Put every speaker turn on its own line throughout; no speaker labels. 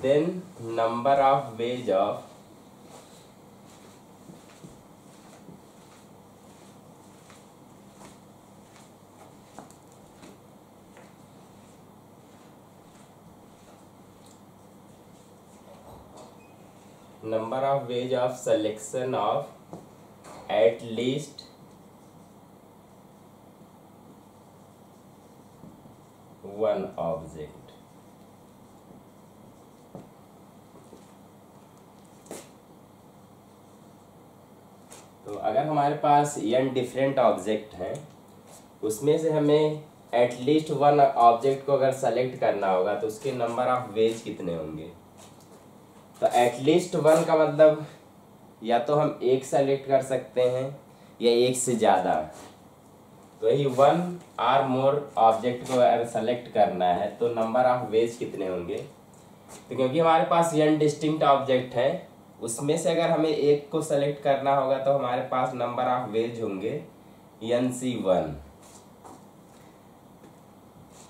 then number of ways of selection of at least one object. तो अगर हमारे पास n डिफरेंट ऑब्जेक्ट हैं, उसमें से हमें एटलीस्ट वन ऑब्जेक्ट को अगर सेलेक्ट करना होगा तो उसके नंबर ऑफ वेज कितने होंगे। तो एटलीस्ट वन का मतलब या तो हम एक सेलेक्ट कर सकते हैं या एक से ज़्यादा। तो यही वन आर मोर ऑब्जेक्ट को अगर सेलेक्ट करना है तो नंबर ऑफ वेज कितने होंगे। तो क्योंकि हमारे पास n डिस्टिंक्ट ऑब्जेक्ट है, उसमें से अगर हमें एक को सेलेक्ट करना होगा तो हमारे पास नंबर ऑफ वेज होंगे NC1।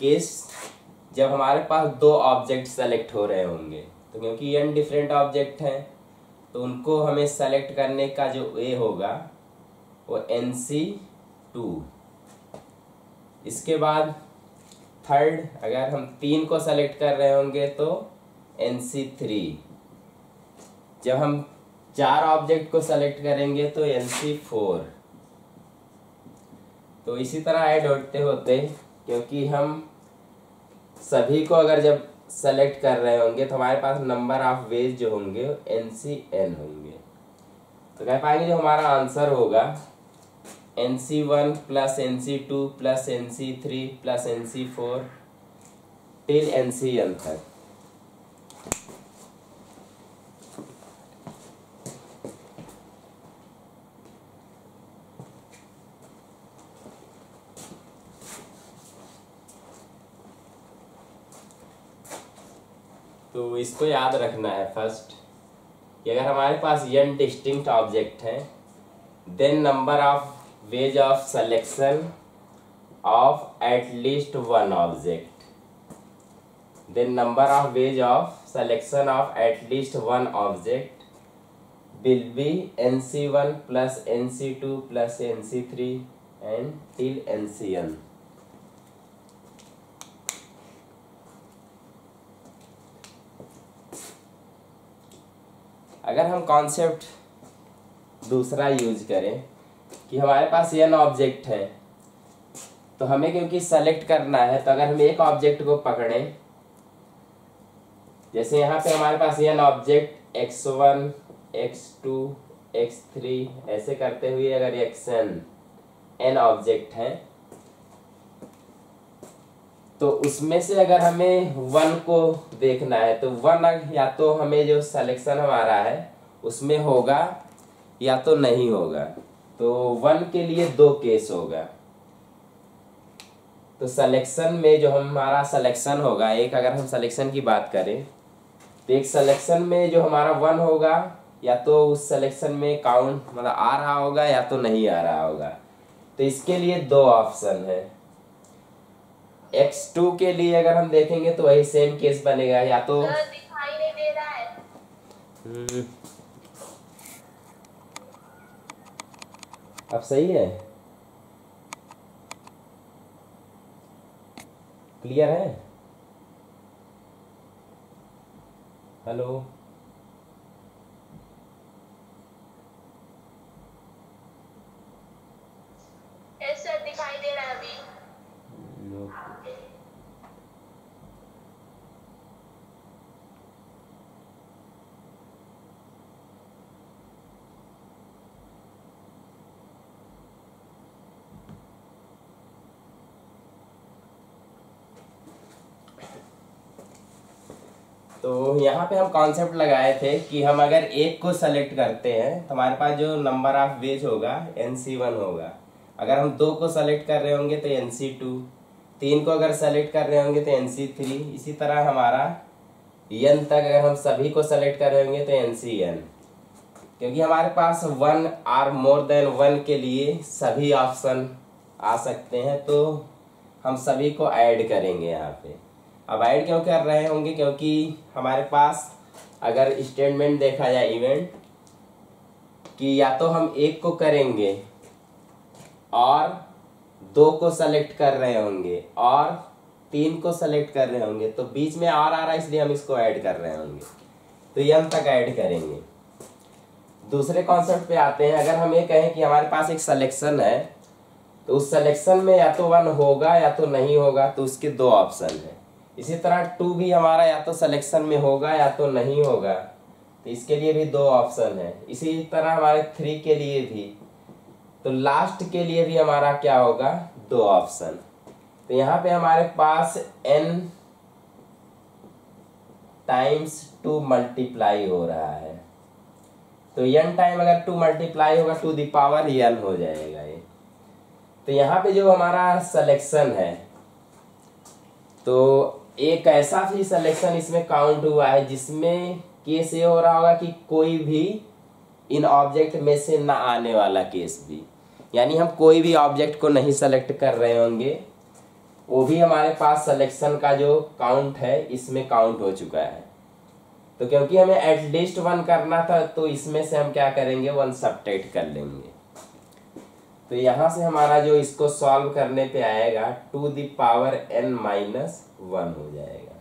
केस जब हमारे पास दो ऑब्जेक्ट सेलेक्ट हो रहे होंगे, तो क्योंकि n डिफरेंट ऑब्जेक्ट हैं तो उनको हमें सेलेक्ट करने का जो वे होगा वो NC2। इसके बाद थर्ड, अगर हम 3 को सेलेक्ट कर रहे होंगे तो NC3। जब हम 4 ऑब्जेक्ट को सेलेक्ट करेंगे तो NC4। तो इसी तरह ऐड होते होते, क्योंकि हम सभी को अगर जब सेलेक्ट कर रहे होंगे तो हमारे पास नंबर ऑफ वेज जो होंगे NCN होंगे। तो कह पाएंगे जो हमारा आंसर होगा NC1 plus NC2 plus NC3 plus NC4 till NCN तक। तो इसको याद रखना है फर्स्ट कि अगर हमारे पास n डिस्टिंक्ट ऑब्जेक्ट हैं, then number of ways of selection of at least one object, then number of ways of selection of at least one object will be NC1 plus NC2 plus NC3 and till NCN। अगर हम concept दूसरा use करें कि हमारे पास n object है, तो हमें क्योंकि सेलेक्ट करना है, तो अगर हम एक ऑब्जेक्ट को पकड़ें, जैसे यहाँ पे हमारे पास n object x1 x2 x3 ऐसे करते हुए अगर xn n ऑब्जेक्ट हैं, तो उसमें से अगर हमें वन को देखना है तो वन या तो हमें जो सिलेक्शन हमारा है उसमें होगा या तो नहीं होगा। तो वन के लिए 2 केस होगा। तो सिलेक्शन में जो हमारा सिलेक्शन होगा, एक अगर हम सिलेक्शन की बात करें तो एक सिलेक्शन में जो हमारा वन होगा या तो उस सिलेक्शन में काउंट मतलब आ रहा होगा या तो नहीं आ रहा होगा। तो इसके लिए 2 ऑप्शन है। x2 के लिए अगर हम देखेंगे तो वही सेम केस बनेगा, या तो
दिखाई नहीं दे रहा है।
अब सही है, क्लियर है। हेलो,
ऐसा दिखाई दे रहा है अभी।
तो यहाँ पे हम कॉन्सेप्ट लगाए थे कि हम अगर एक को सेलेक्ट करते हैं तो हमारे पास जो नंबर ऑफ वेज होगा NC1 होगा। अगर हम 2 को सेलेक्ट कर रहे होंगे तो NC2, 3 को अगर सेलेक्ट कर रहे होंगे तो NC3, इसी तरह हमारा n तक अगर हम सभी को सेलेक्ट कर रहे होंगे तो NCN। क्योंकि हमारे पास 1 और मोर देन 1 के लिए सभी ऑप्शन आ सकते हैं, तो हम सभी को ऐड करेंगे यहाँ पे। अवॉइड क्यों कर रहे होंगे? क्योंकि हमारे पास अगर स्टेटमेंट देखा जाए इवेंट कि या तो हम एक को करेंगे और 2 को सेलेक्ट कर रहे होंगे और 3 को सेलेक्ट कर रहे होंगे, तो बीच में और आ रहा है इसलिए हम इसको ऐड कर रहे होंगे, तो ये हम तक ऐड करेंगे। दूसरे कॉन्सेप्ट पे आते हैं। अगर हम ये कहें कि हमारे पास एक सिलेक्शन है, तो उस सिलेक्शन में या तो 1 होगा या तो नहीं होगा, तो उसके 2 ऑप्शन है। इसी तरह 2 भी हमारा या तो सिलेक्शन में होगा या तो नहीं होगा, तो इसके लिए भी 2 ऑप्शन है। इसी तरह हमारे 3 के लिए भी, तो लास्ट के लिए भी हमारा क्या होगा? 2 ऑप्शन। तो यहाँ पे हमारे पास n टाइम्स 2 मल्टीप्लाई हो रहा है, तो n टाइम अगर 2 मल्टीप्लाई होगा 2 द पावर n हो जाएगा ये। तो यहाँ पे जो हमारा सिलेक्शन है, तो एक ऐसा भी सिलेक्शन इसमें काउंट हुआ है जिसमें केस ये हो रहा होगा कि कोई भी इन ऑब्जेक्ट में से ना आने वाला केस भी, यानी हम कोई भी ऑब्जेक्ट को नहीं सेलेक्ट कर रहे होंगे, वो भी हमारे पास सिलेक्शन का जो काउंट है इसमें काउंट हो चुका है। तो क्योंकि हमें एटलीस्ट 1 करना था, तो इसमें से हम क्या करेंगे? 1 सब्ट्रैक्ट कर लेंगे। तो यहाँ से हमारा जो इसको सॉल्व करने पे आएगा 2 द पावर n माइनस 1 हो जाएगा।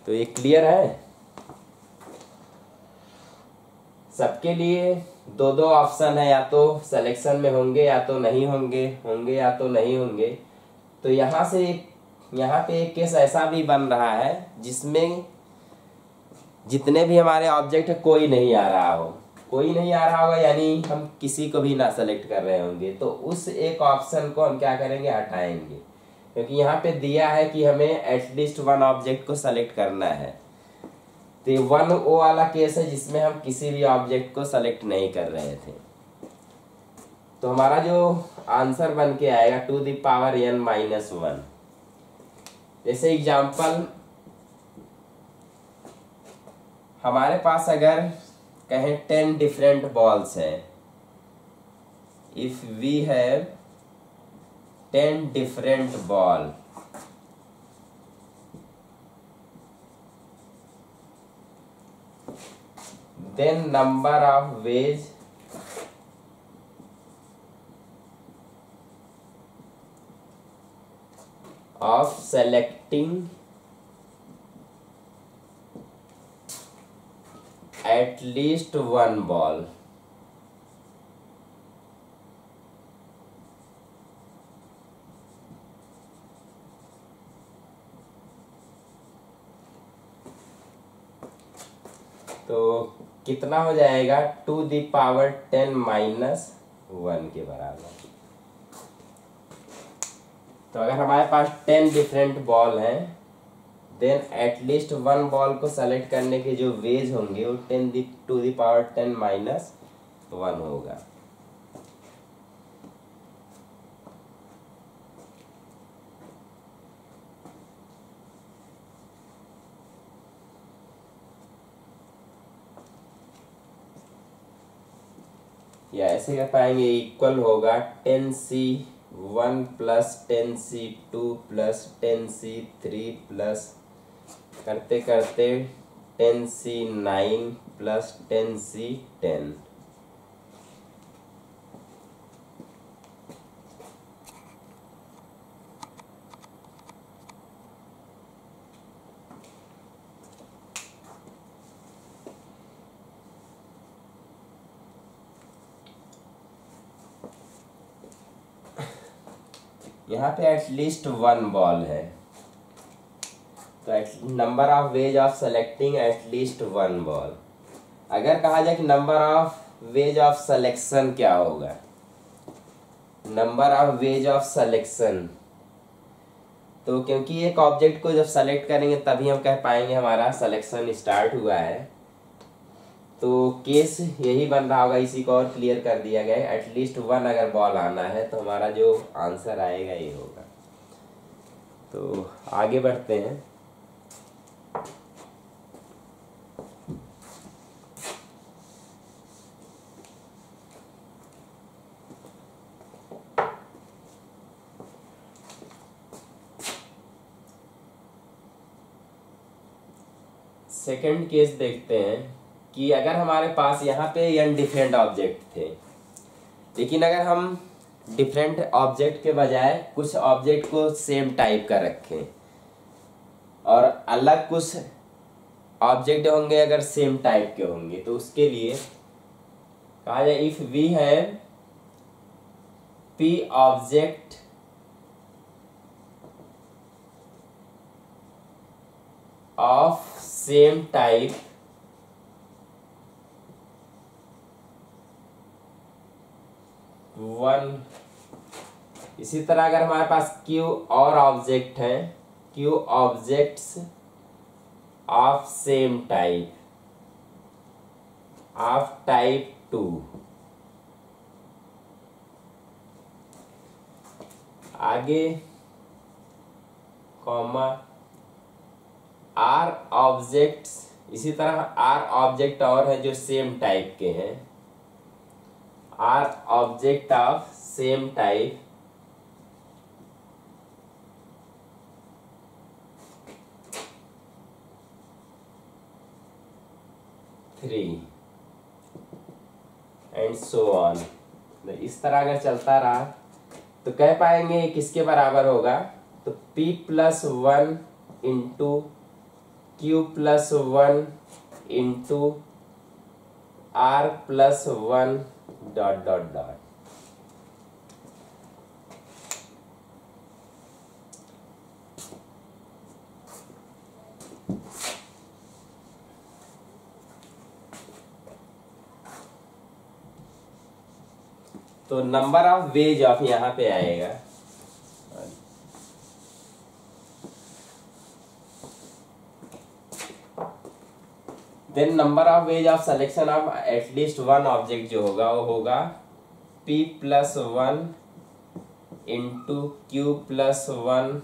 तो ये क्लियर है? सबके लिए 2 ऑप्शन है, या तो सिलेक्शन में होंगे या तो नहीं होंगे, होंगे या तो नहीं होंगे। तो यहाँ पे एक केस ऐसा भी बन रहा है जिसमें जितने भी हमारे ऑब्जेक्ट है कोई नहीं आ रहा हो, कोई नहीं आ रहा होगा, यानी हम किसी को भी ना सेलेक्ट कर रहे होंगे, तो उस एक ऑप्शन को हम क्या करेंगे? हटाएंगे। क्योंकि यहाँ पे दिया है कि हमें एटलीस्ट 1 ऑब्जेक्ट को सेलेक्ट करना है, तो 1 वो वाला केस है जिसमें हम किसी भी ऑब्जेक्ट को सेलेक्ट नहीं कर रहे थे। तो हमारा जो आंसर बन के आएगा 2 द पावर n माइनस 1। जैसे एग्जाम्पल, हमारे पास अगर कहें 10 डिफरेंट बॉल्स हैं, if we have 10 different ball, then number of ways of selecting at least 1 ball। तो कितना हो जाएगा? 2 द पावर 10 माइनस 1 के बराबर। तो अगर हमारे पास 10 डिफरेंट बॉल हैं, देन एटलीस्ट 1 बॉल को सेलेक्ट करने के जो वेज होंगे वो 2 द पावर 10 माइनस 1 होगा। या ऐसे कर पाएंगे, इक्वल होगा 10C1 plus 10C2 plus 10C3 plus करते करते 10C9 प्लस 10C10। यहाँ पे एटलीस्ट 1 बॉल है, तो number of ways of selecting at least 1 ball. अगर कहा जाए कि number of ways of selection क्या होगा? Number of ways of selection, तो क्योंकि एक ऑब्जेक्ट को जब सेलेक्ट करेंगे तभी हम कह पाएंगे हमारा सिलेक्शन स्टार्ट हुआ है, तो केस यही बन रहा होगा। इसी को और क्लियर कर दिया गया है, एटलीस्ट 1 अगर बॉल आना है तो हमारा जो आंसर आएगा ये होगा। तो आगे बढ़ते हैं। सेकंड केस देखते हैं कि अगर हमारे पास यहाँ पे n डिफरेंट ऑब्जेक्ट थे, लेकिन अगर हम डिफरेंट ऑब्जेक्ट के बजाय कुछ ऑब्जेक्ट को सेम टाइप का रखें और अलग कुछ ऑब्जेक्ट होंगे अगर सेम टाइप के होंगे, तो उसके लिए कहा जाए if we have p object of same type one, इसी तरह अगर हमारे पास q और ऑब्जेक्ट है, q objects of same type of type 2, आगे कॉमा r ऑब्जेक्ट्स, इसी तरह r ऑब्जेक्ट और है जो सेम टाइप के हैं, r object of same type three and so on. इस तरह अगर चलता रहा तो कह पाएंगे किसके बराबर होगा, तो p plus one into q plus one into r plus one dot dot dot. तो नंबर ऑफ वेज ऑफ यहाँ पे आएगा, then number of ways of selection of at least one object जो होगा वो होगा p plus one into q plus one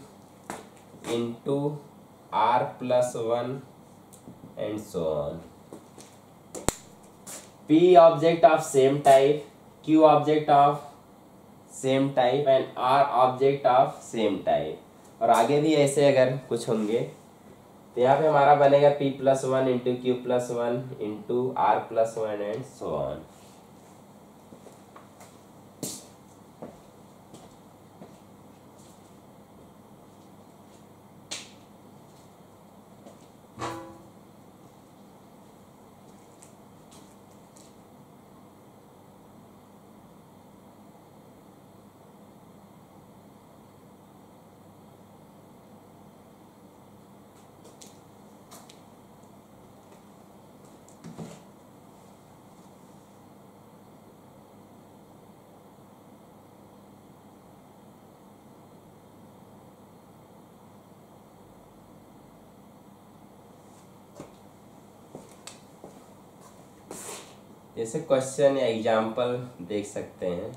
into r plus one and so on. p object of same type, q object of same type and r object of same type. और आगे भी ऐसे अगर कुछ होंगे तो यहाँ पे हमारा बनेगा p plus one into q plus one into r plus one and so on. जैसे क्वेश्चन या एग्जाम्पल देख सकते हैं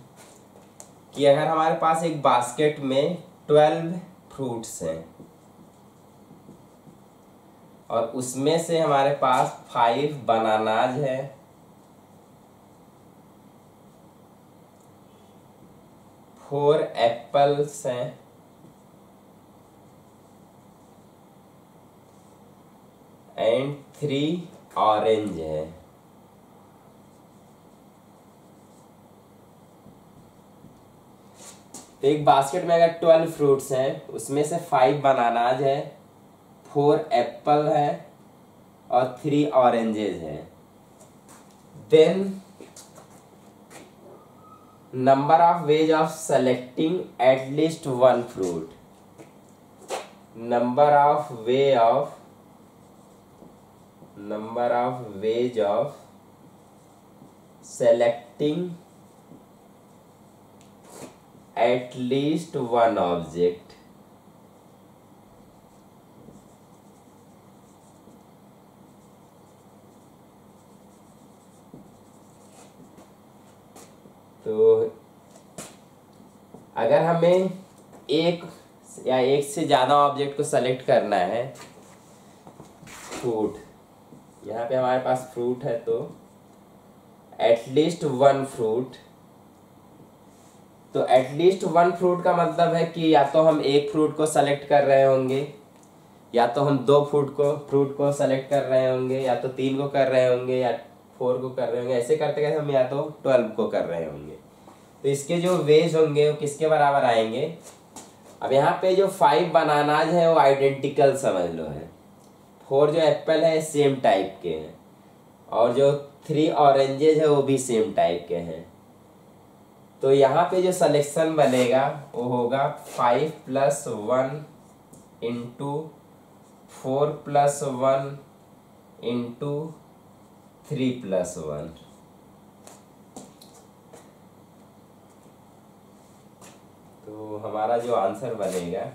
कि अगर हमारे पास एक बास्केट में 12 फ्रूट्स हैं और उसमें से हमारे पास 5 बनानाज है, 4 एप्पल्स हैं एंड 3 ऑरेंज है। तो एक बास्केट में अगर 12 फ्रूट्स हैं उसमें से 5 बनानाज है, 4 एप्पल है और 3 ऑरेंजेस हैं, then number of ways of selecting at least one fruit, number of ways of selecting at least one object, तो अगर हमें एक या एक से ज़्यादा ऑब्जेक्ट को सेलेक्ट करना है, फ्रूट, यहाँ पे हमारे पास फ्रूट है तो एटलीस्ट वन फ्रूट, तो एटलीस्ट वन फ्रूट का मतलब है कि या तो हम एक फ्रूट को सेलेक्ट कर रहे होंगे या तो हम 2 फ्रूट को सेलेक्ट कर रहे होंगे, या तो 3 को कर रहे होंगे, या 4 को कर रहे होंगे। ऐसे करते करते हम या तो 12 को कर रहे होंगे। तो इसके जो वेज होंगे वो किसके बराबर आएंगे? अब यहाँ पे जो 5 बनानाज है वो आइडेंटिकल समझ लो है। 4 जो एप्पल है सेम टाइप के हैं, और जो 3 ऑरेंजेज है वो भी सेम टाइप के हैं। तो यहाँ पे जो सलेक्शन बनेगा वो होगा 5 + 1 × 4 + 1 × 3 + 1। तो हमारा जो आंसर बनेगा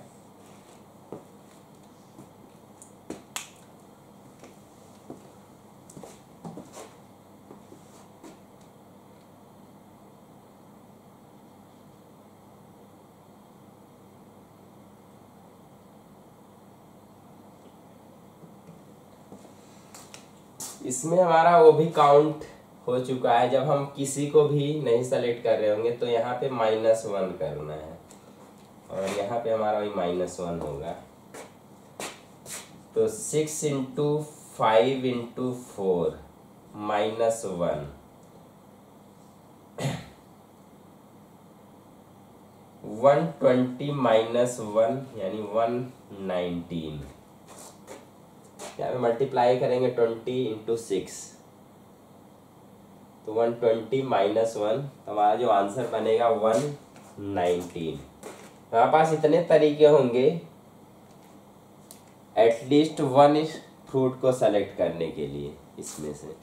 इसमें हमारा वो भी काउंट हो चुका है। जब हम किसी को भी नहीं सेलेक्ट कर रहे होंगे तो यहाँ पे -1 करना है, और यहाँ पे हमारा वही -1 होगा। तो 6 × 5 × 4 -1 120 -1 यानी 119। यहाँ पे मल्टीप्लाई करेंगे 20 × 6, तो 120 -1, हमारा जो आंसर बनेगा 119। हमारे पास इतने तरीके होंगे एटलीस्ट 1 फ्रूट को सेलेक्ट करने के लिए इसमें से।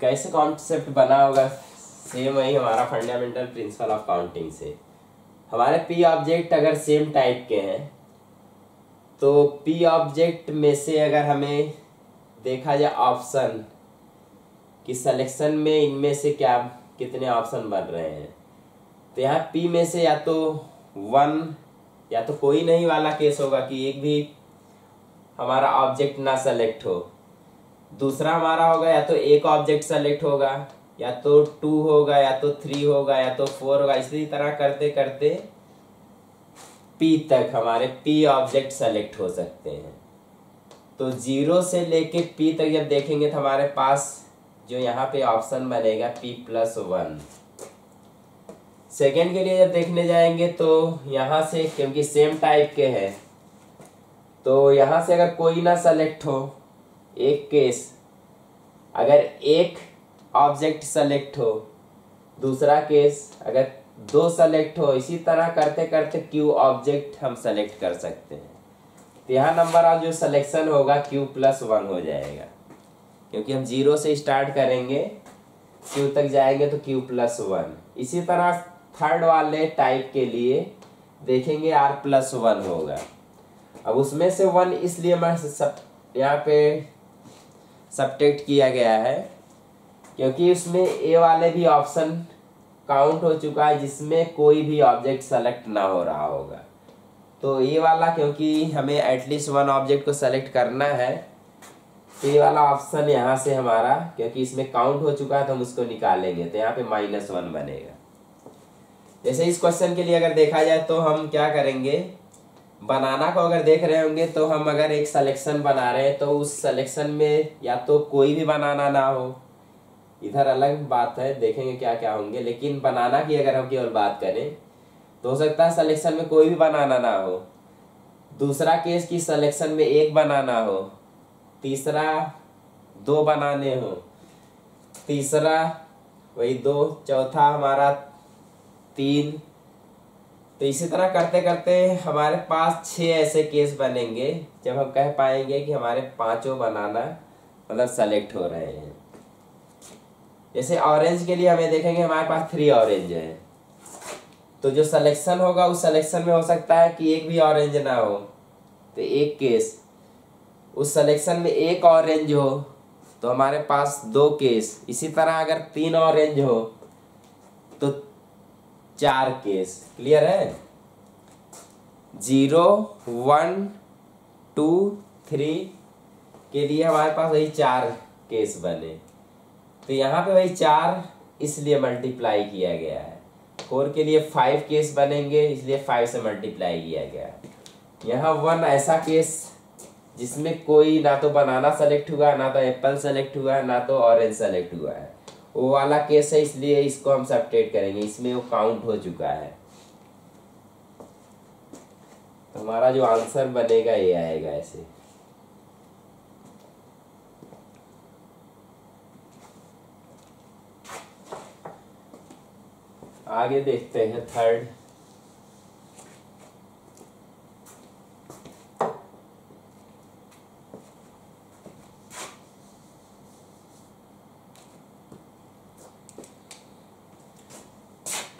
कैसे कॉन्सेप्ट बना होगा? सेम वही हमारा फंडामेंटल प्रिंसिपल ऑफ काउंटिंग से। हमारे पी ऑब्जेक्ट अगर सेम टाइप के हैं तो पी ऑब्जेक्ट में से अगर हमें देखा जाए ऑप्शन कि सिलेक्शन में इनमें से क्या कितने ऑप्शन बन रहे हैं, तो यहाँ पी में से या तो 1 या तो कोई नहीं वाला केस होगा कि एक भी हमारा ऑब्जेक्ट ना सेलेक्ट हो। दूसरा हमारा होगा या तो एक ऑब्जेक्ट सेलेक्ट होगा, या तो 2 होगा, या तो 3 होगा, या तो 4 होगा। इसी तरह करते करते पी तक हमारे पी ऑब्जेक्ट सेलेक्ट हो सकते हैं। तो 0 से लेके पी तक जब देखेंगे तो हमारे पास जो यहाँ पे ऑप्शन बनेगा p+1। सेकेंड के लिए जब देखने जाएंगे तो यहाँ से, क्योंकि सेम टाइप के हैं, तो यहाँ से अगर कोई ना सेलेक्ट हो, एक केस अगर एक ऑब्जेक्ट सेलेक्ट हो, दूसरा केस अगर 2 सेलेक्ट हो, इसी तरह करते करते क्यू ऑब्जेक्ट हम सेलेक्ट कर सकते हैं। तो यहाँ नंबर ऑफ जो सिलेक्शन होगा q+1 हो जाएगा, क्योंकि हम 0 से स्टार्ट करेंगे q तक जाएंगे तो q+1। इसी तरह थर्ड वाले टाइप के लिए देखेंगे r+1 होगा। अब उसमें से 1 इसलिए मैं यहाँ पे सब्ट्रैक्ट किया गया है क्योंकि उसमें ए वाले भी ऑप्शन काउंट हो चुका है जिसमें कोई भी ऑब्जेक्ट सेलेक्ट ना हो रहा होगा। तो ये वाला, क्योंकि हमें एटलीस्ट 1 ऑब्जेक्ट को सेलेक्ट करना है, तो ये वाला ऑप्शन यहाँ से हमारा, क्योंकि इसमें काउंट हो चुका है तो हम उसको निकालेंगे, तो यहाँ पे -1 बनेगा। जैसे इस क्वेश्चन के लिए अगर देखा जाए तो हम क्या करेंगे, बनाना को अगर देख रहे होंगे तो हम अगर एक सिलेक्शन बना रहे हैं तो उस सिलेक्शन में या तो कोई भी बनाना ना हो, इधर अलग बात है, देखेंगे क्या क्या होंगे, लेकिन बनाना की अगर हम केवल बात करें तो हो सकता है सिलेक्शन में कोई भी बनाना ना हो। दूसरा केस की सिलेक्शन में एक बनाना हो, तीसरा 2 बनाने हो, तीसरा वही 2, चौथा हमारा 3। तो इसी तरह करते करते हमारे पास 6 ऐसे केस बनेंगे जब हम कह पाएंगे कि हमारे 5 बनाना मतलब सेलेक्ट हो रहे हैं। जैसे ऑरेंज के लिए हमें देखेंगे हमारे पास 3 ऑरेंज है, तो जो सिलेक्शन होगा उस सिलेक्शन में हो सकता है कि एक भी ऑरेंज ना हो, तो एक केस, उस सिलेक्शन में एक और रेंज हो तो हमारे पास 2 केस, इसी तरह अगर 3 और रेंज हो तो 4 केस। क्लियर है? 0 1 2 3 के लिए हमारे पास वही 4 केस बने, तो यहाँ पे वही 4 इसलिए मल्टीप्लाई किया गया है। 4 के लिए 5 केस बनेंगे, इसलिए 5 से मल्टीप्लाई किया गया है। यहाँ 1 ऐसा केस जिसमें कोई ना तो बनाना सेलेक्ट हुआ, ना तो एप्पल सेलेक्ट हुआ, ना तो ऑरेंज सेलेक्ट हुआ है, वो वाला केस है, इसलिए इसको हम सबट्रैक्ट करेंगे, इसमें वो काउंट हो चुका है। तो हमारा जो आंसर बनेगा ये आएगा ऐसे। आगे देखते हैं थर्ड।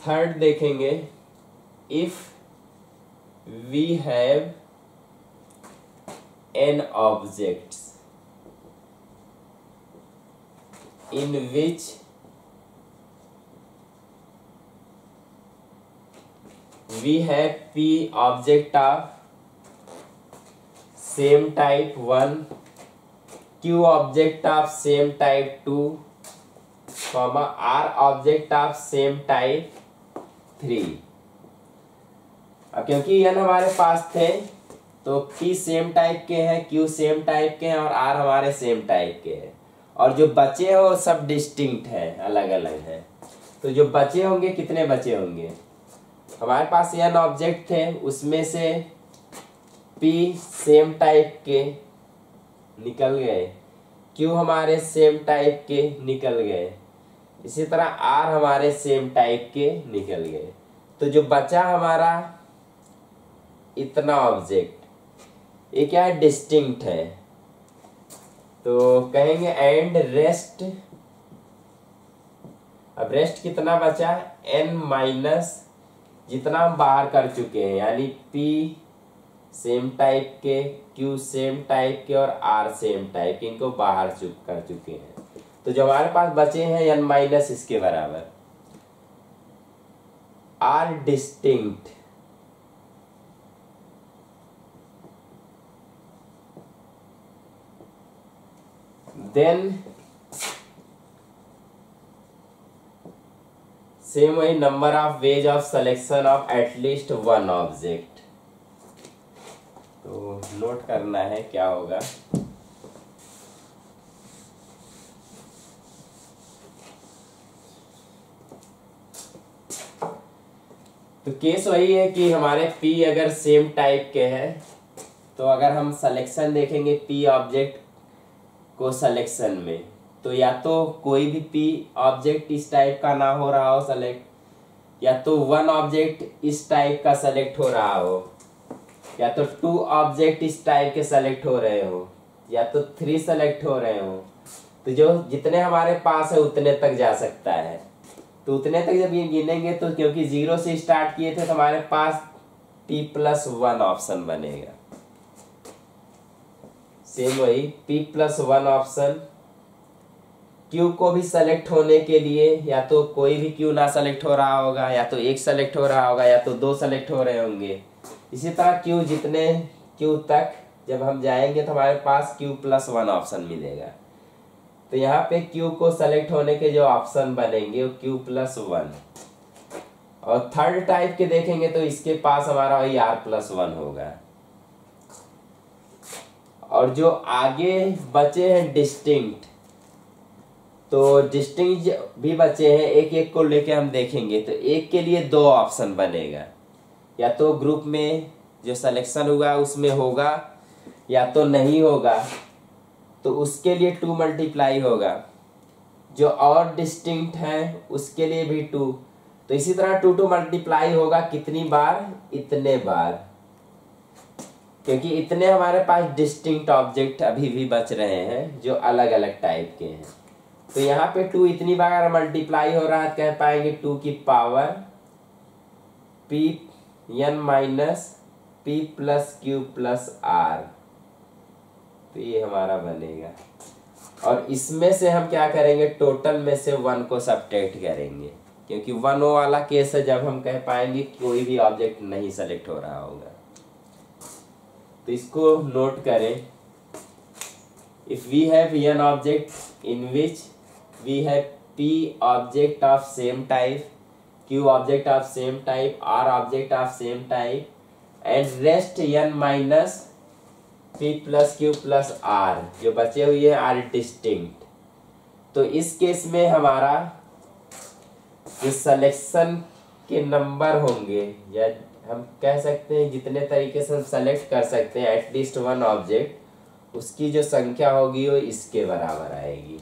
थर्ड देखेंगे, if we have n objects in which we have p object of same type 1, q object of same type 2, r object of same type 3। अब क्योंकि n हमारे पास थे तो p सेम टाइप के हैं, q सेम टाइप के हैं और r हमारे सेम टाइप के हैं, और जो बचे हो सब डिस्टिंक्ट है, अलग अलग है। तो जो बचे होंगे, कितने बचे होंगे, हमारे पास n ऑब्जेक्ट थे, उसमें से p सेम टाइप के निकल गए, q हमारे सेम टाइप के निकल गए, इसी तरह r हमारे सेम टाइप के निकल गए। तो जो बचा हमारा इतना ऑब्जेक्ट, ये क्या है, डिस्टिंक्ट है। तो कहेंगे एंड रेस्ट, अब रेस्ट कितना बचा, n माइनस जितना हम बाहर कर चुके हैं, यानी p सेम टाइप के, q सेम टाइप के और r सेम टाइप के, इनको बाहर कर चुके हैं। तो जो हमारे पास बचे हैं n माइनस इसके बराबर, r डिस्टिंक्ट, देन सेम वही number of ways of selection of at least 1 object. तो नोट करना है क्या होगा, तो केस वही है कि हमारे p अगर सेम टाइप के हैं, तो अगर हम सिलेक्शन देखेंगे p ऑब्जेक्ट को सिलेक्शन में, तो या तो कोई भी p ऑब्जेक्ट इस टाइप का ना हो रहा हो सेलेक्ट, या तो 1 ऑब्जेक्ट इस टाइप का सेलेक्ट हो रहा हो, या तो 2 ऑब्जेक्ट इस टाइप के सेलेक्ट हो रहे हो, या तो 3 सेलेक्ट हो रहे हो। तो जो जितने हमारे पास है उतने तक जा सकता है। तो उतने तक जब ये गिनेंगे, तो क्योंकि 0 से स्टार्ट किए थे तो हमारे पास p+1 ऑप्शन बनेगा। सेम वही p+1 ऑप्शन, Q को भी सेलेक्ट होने के लिए या तो कोई भी Q ना सेलेक्ट हो रहा होगा, या तो एक सेलेक्ट हो रहा होगा, या तो 2 सेलेक्ट हो रहे होंगे। इसी तरह Q जितने Q तक जब हम जाएंगे तो हमारे पास Q+1 ऑप्शन मिलेगा। तो यहाँ पे Q को सेलेक्ट होने के जो ऑप्शन बनेंगे वो Q+1, और थर्ड टाइप के देखेंगे तो इसके पास हमारा वही R+1 होगा। और जो आगे बचे हैं डिस्टिंक्ट, तो डिस्टिंक्ट भी बचे हैं, एक एक को लेके हम देखेंगे। तो एक के लिए 2 ऑप्शन बनेगा, या तो ग्रुप में जो सिलेक्शन हुआ उसमें होगा, या तो नहीं होगा, तो उसके लिए 2 मल्टीप्लाई होगा। जो और डिस्टिंक्ट है उसके लिए भी 2, तो इसी तरह 2 मल्टीप्लाई होगा कितनी बार, इतने बार, क्योंकि इतने हमारे पास डिस्टिंक्ट ऑब्जेक्ट अभी भी बच रहे हैं जो अलग अलग टाइप के हैं। तो यहाँ पे 2 इतनी बार मल्टीप्लाई हो रहा है, कह पाएंगे 2 की power p n minus p plus q plus r, तो ये हमारा बनेगा। और इसमें से हम क्या करेंगे, टोटल में से 1 को सब्ट्रैक्ट करेंगे, क्योंकि 1 वाला केस है जब हम कह पाएंगे कोई भी ऑब्जेक्ट नहीं सेलेक्ट हो रहा होगा। तो इसको नोट करें, if we have n object in which we have p object of same type, q object of same type, r object of same type, and rest n minus p plus q plus r, जो बचे हुए are distinct. तो इस case में हमारा जो selection के number होंगे, या हम कह सकते हैं जितने तरीके से हम सेलेक्ट कर सकते हैं एटलीस्ट 1 ऑब्जेक्ट, उसकी जो संख्या होगी वो इसके बराबर आएगी।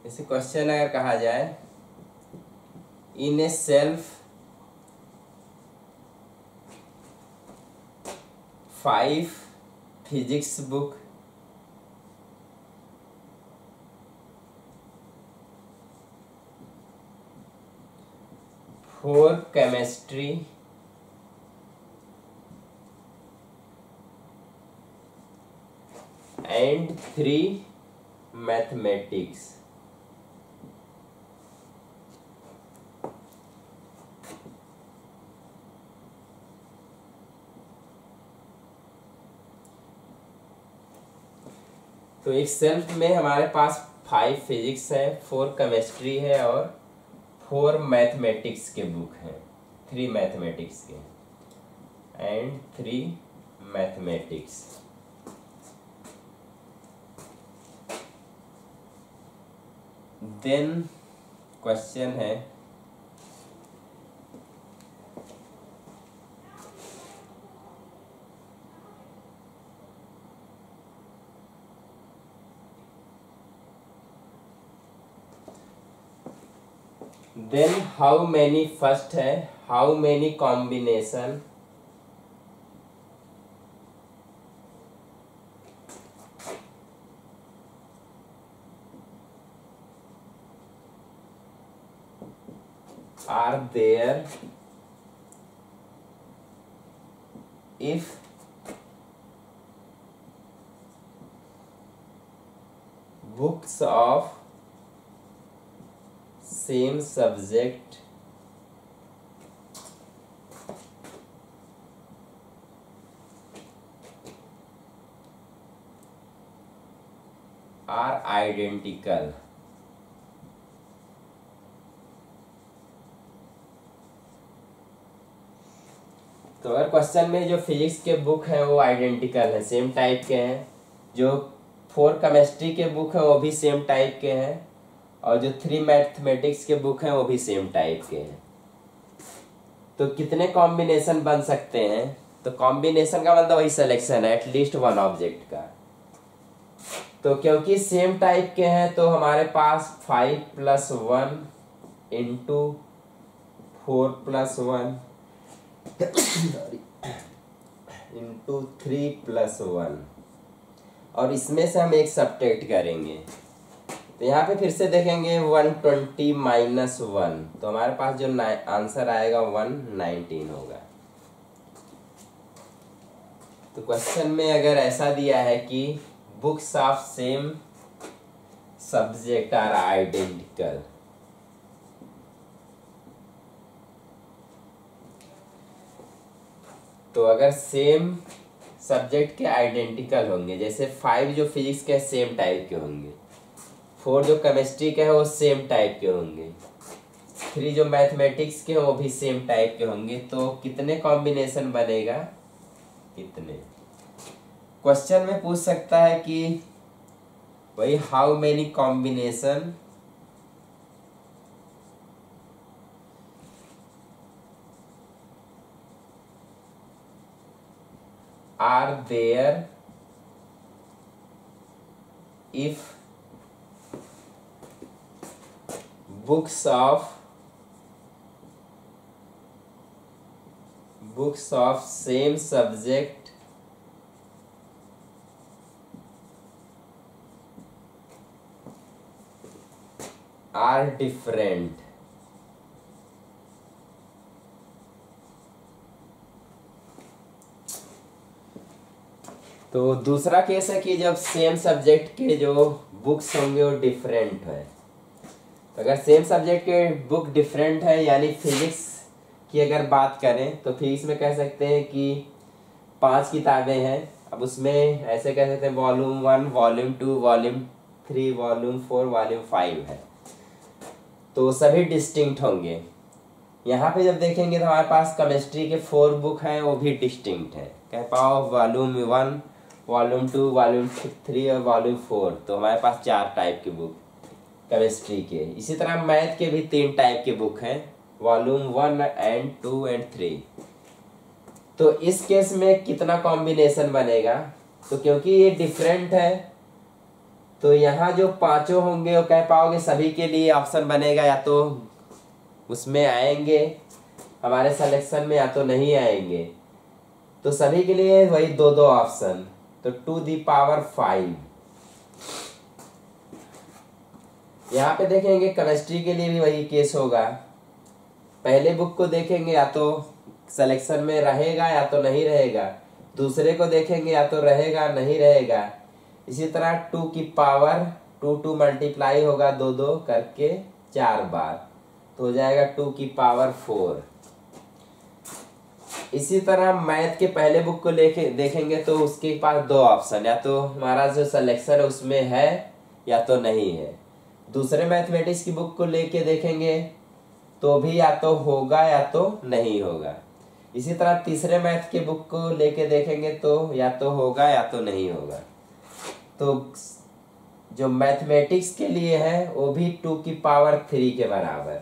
इसे क्वेश्चन अगर कहा जाए, in a shelf 5 physics book four chemistry and 3 mathematics, तो एक सेल्फ में हमारे पास 5 फिजिक्स है, 4 केमिस्ट्री है और 4 मैथमेटिक्स के बुक हैं, 3 मैथमेटिक्स के एंड 3 मैथमेटिक्स। देन क्वेश्चन है, देन हाउ मैनी, फर्स्ट है how many combination are there if books of same subject are identical? तो अगर क्वेश्चन में जो फिजिक्स के बुक हैं वो आइडेंटिकल है, सेम टाइप के हैं, जो 4 केमिस्ट्री के बुक हैं वो भी सेम टाइप के हैं, और जो 3 मैथमेटिक्स के बुक हैं वो भी सेम टाइप के हैं, तो कितने कॉम्बिनेशन बन सकते हैं? तो कॉम्बिनेशन का मतलब वही सिलेक्शन है एटलीस्ट वन ऑब्जेक्ट का। तो क्योंकि सेम टाइप के हैं तो हमारे पास 5+1 इंटू 4+1 इंटू 3+1 और इसमें से हम एक सब्ट्रैक्ट करेंगे। तो यहाँ पे फिर से देखेंगे 120 -1 तो हमारे पास जो आंसर आएगा 119 होगा। तो क्वेश्चन में अगर ऐसा दिया है कि books of same subject are identical, तो अगर सेम सब्जेक्ट के आइडेंटिकल होंगे, जैसे 5 जो फिजिक्स के सेम टाइप के होंगे, 4 जो केमिस्ट्री के हैं वो सेम टाइप के होंगे, 3 जो मैथमेटिक्स के हैं वो भी सेम टाइप के होंगे, तो कितने कॉम्बिनेशन बनेगा? कितने? क्वेश्चन में पूछ सकता है कि वही how many combination are there if books of same subject are different। तो दूसरा केस है कि जब सेम सब्जेक्ट के जो बुक्स होंगे वो डिफरेंट है। तो अगर सेम सब्जेक्ट के बुक डिफरेंट है यानी फिजिक्स की अगर बात करें तो फिजिक्स में कह सकते हैं कि 5 किताबें हैं। अब उसमें ऐसे कह सकते हैं volume 1, volume 2, volume 3, volume 4, volume 5 है, तो सभी डिस्टिंक्ट होंगे। यहाँ पे जब देखेंगे तो हमारे पास केमिस्ट्री के 4 बुक हैं, वो भी डिस्टिंक्ट है। कह पाओ वॉल्यूम 1, वॉल्यूम 2, वॉल्यूम 3 और वॉल्यूम 4, तो हमारे पास 4 टाइप के बुक केमिस्ट्री के। इसी तरह मैथ के भी 3 टाइप के बुक हैं, वॉल्यूम 1 एंड 2 एंड 3। तो इस केस में कितना कॉम्बिनेशन बनेगा? तो क्योंकि ये डिफरेंट है तो यहाँ जो 5 होंगे वो कह पाओगे सभी के लिए ऑप्शन बनेगा, या तो उसमें आएंगे हमारे सिलेक्शन में या तो नहीं आएंगे। तो सभी के लिए वही 2-2 ऑप्शन, तो 2⁵। यहाँ पे देखेंगे केमिस्ट्री के लिए भी वही केस होगा। पहले बुक को देखेंगे या तो सिलेक्शन में रहेगा या तो नहीं रहेगा, दूसरे को देखेंगे या तो रहेगा नहीं रहेगा। इसी तरह 2 मल्टीप्लाई होगा 2-2 करके 4 बार, तो हो जाएगा 2⁴। इसी तरह मैथ के पहले बुक को लेके देखेंगे तो उसके पास 2 ऑप्शन, या तो हमारा जो सिलेक्शन है उसमें है या तो नहीं है। दूसरे मैथमेटिक्स की बुक को लेके देखेंगे तो भी या तो होगा या तो नहीं होगा। इसी तरह तीसरे मैथ के बुक को लेके देखेंगे तो या तो होगा या तो नहीं होगा। तो जो मैथमेटिक्स के लिए है वो भी 2⁵ के बराबर,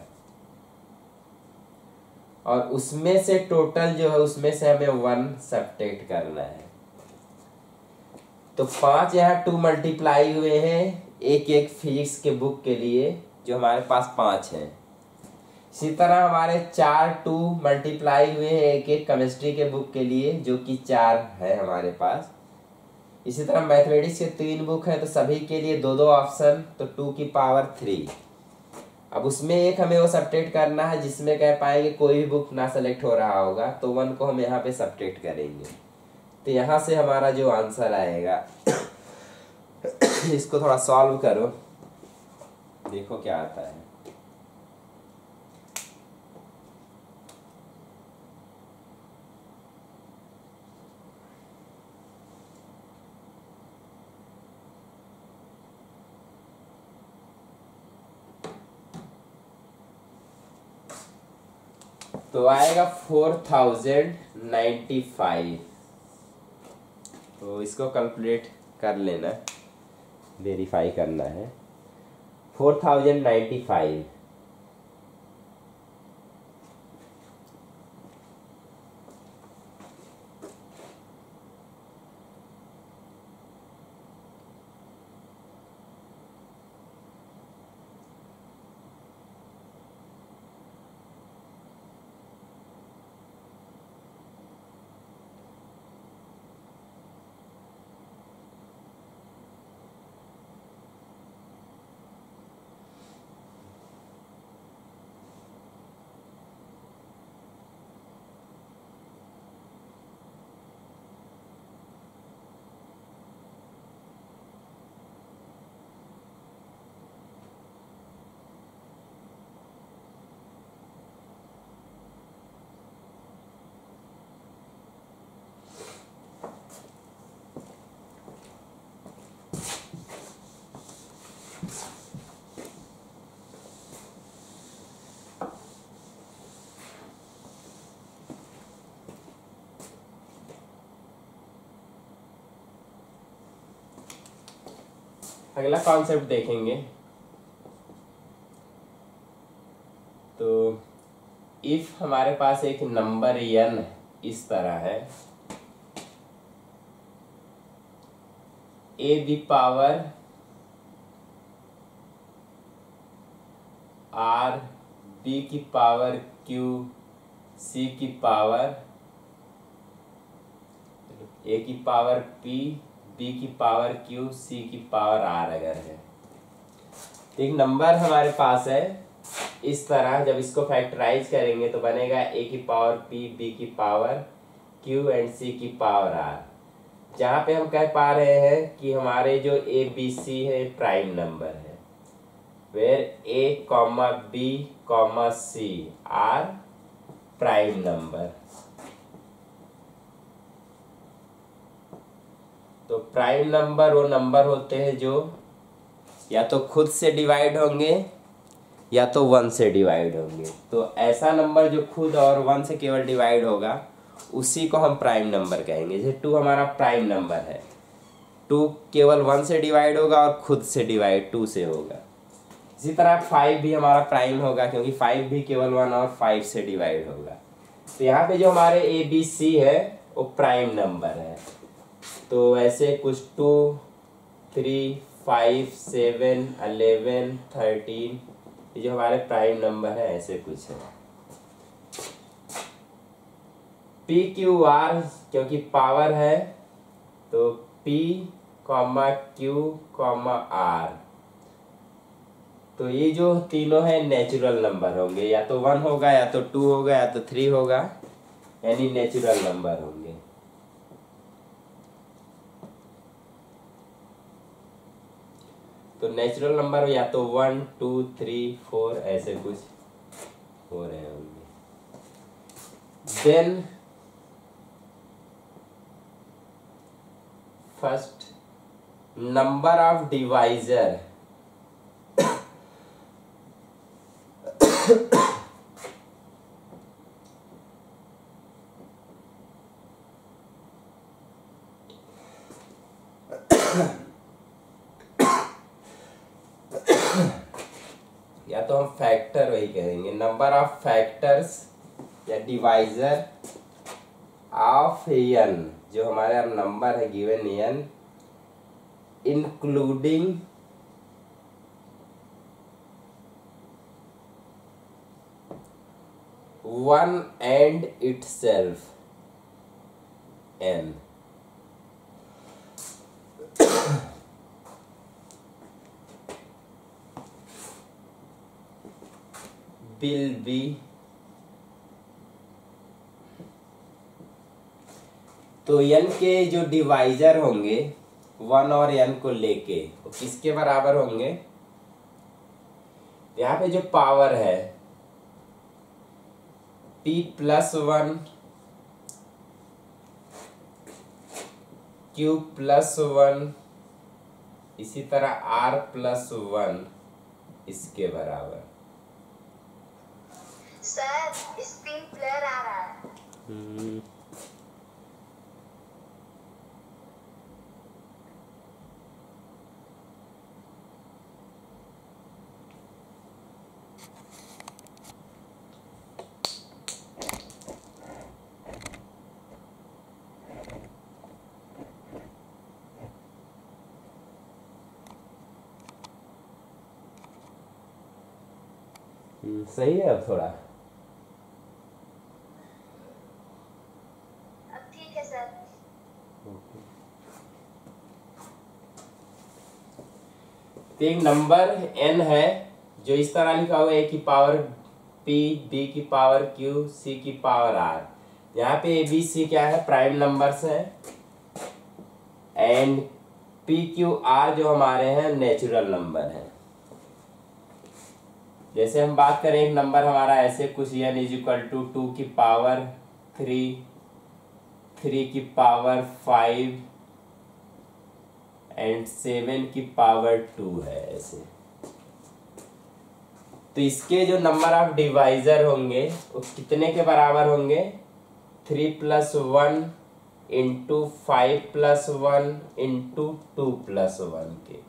और उसमें से टोटल जो है उसमें से हमें 1 सब्ट्रैक्ट करना है। तो 5 यहाँ 2 मल्टीप्लाई हुए हैं एक फिजिक्स के बुक के लिए, जो हमारे पास 5 हैं। इसी तरह हमारे 4 2 मल्टीप्लाई हुए हैं एक केमिस्ट्री के बुक के लिए, जो कि 4 है हमारे पास। इसी तरह मैथमेटिक्स के 3 बुक है तो सभी के लिए 2-2 ऑप्शन, तो 2⁵। अब उसमें एक हमें वो सब्ट्रैक्ट करना है जिसमें कह पाएंगे कोई भी बुक ना सेलेक्ट हो रहा होगा, तो 1 को हम यहाँ पे सब्ट्रैक्ट करेंगे। तो यहाँ से हमारा जो आंसर आएगा इसको थोड़ा सॉल्व करो, देखो क्या आता है। तो आएगा 4095। तो इसको कैलकुलेट कर लेना, वेरीफाई करना है। 4095 अगला कॉन्सेप्ट देखेंगे। तो इफ हमारे पास एक नंबर n इस तरह है, a the power r, b की पावर q, c की पावर a की पावर p, b की पावर q, c की पावर r अगर है, तो एक नंबर हमारे पास है इस तरह। जब इसको फैक्टराइज करेंगे तो बनेगा a की पावर p, b की पावर q एंड c की पावर r। जहाँ पे हम कह पा रहे हैं कि हमारे जो a b c है प्राइम नंबर है, where a comma b comma c are prime number. तो प्राइम नंबर वो नंबर होते हैं जो या तो खुद से डिवाइड होंगे या तो 1 से डिवाइड होंगे। तो ऐसा नंबर जो खुद और 1 से केवल डिवाइड होगा उसी को हम प्राइम नंबर कहेंगे। जैसे 2 हमारा प्राइम नंबर है, 2 केवल 1 से डिवाइड होगा और खुद से डिवाइड 2 से होगा। इसी तरह 5 भी हमारा प्राइम होगा क्योंकि 5 भी केवल 1 और 5 से डिवाइड होगा। तो यहाँ पे जो हमारे ए बी सी है वो प्राइम नंबर है। तो ऐसे कुछ 2, 3, 5, 7, 11, 13 ये जो हमारे प्राइम नंबर है ऐसे कुछ है। पी क्यू आर क्योंकि पावर है तो P, Q, R। तो ये जो तीनों है नेचुरल नंबर होंगे, या तो 1 होगा या तो 2 होगा या तो 3 होगा, यानी नेचुरल नंबर होंगे। तो नेचुरल नंबर या तो 1, 2, 3, 4 ऐसे कुछ हो रहे होंगे। Then first number of divisor या तो हम फैक्टर वही कहेंगे, नंबर ऑफ फैक्टर्स या डिवाइजर ऑफ n, जो हमारे नंबर है given n, including one and itself n। will be तो n के जो डिवाइजर होंगे 1 और n को लेके वो किसके बराबर होंगे? यहाँ पे जो पावर है p + 1, q + 1, इसी तरह r + 1 इसके बराबर।
सर स्क्रीन ब्लर आ रहा है।
सही है अब थोड़ा।
अब ठीक है सर।
तो एक नंबर n है जो इस तरह लिखा हुआ है, a की पावर p, b की पावर q, c की पावर r। यहाँ पे a b c क्या है? प्राइम नंबर्स हैं। एंड p q r जो हमारे हैं नेचुरल नंबर हैं। जैसे हम बात करें एक नंबर हमारा ऐसे कुछ n = 2 की पावर 3, 3 की पावर 5 एंड 7 की पावर 2 है ऐसे। तो इसके जो नंबर ऑफ डिवाइजर होंगे वो कितने के बराबर होंगे? 3 + 1 × 5 + 1 × 2 + 1 के।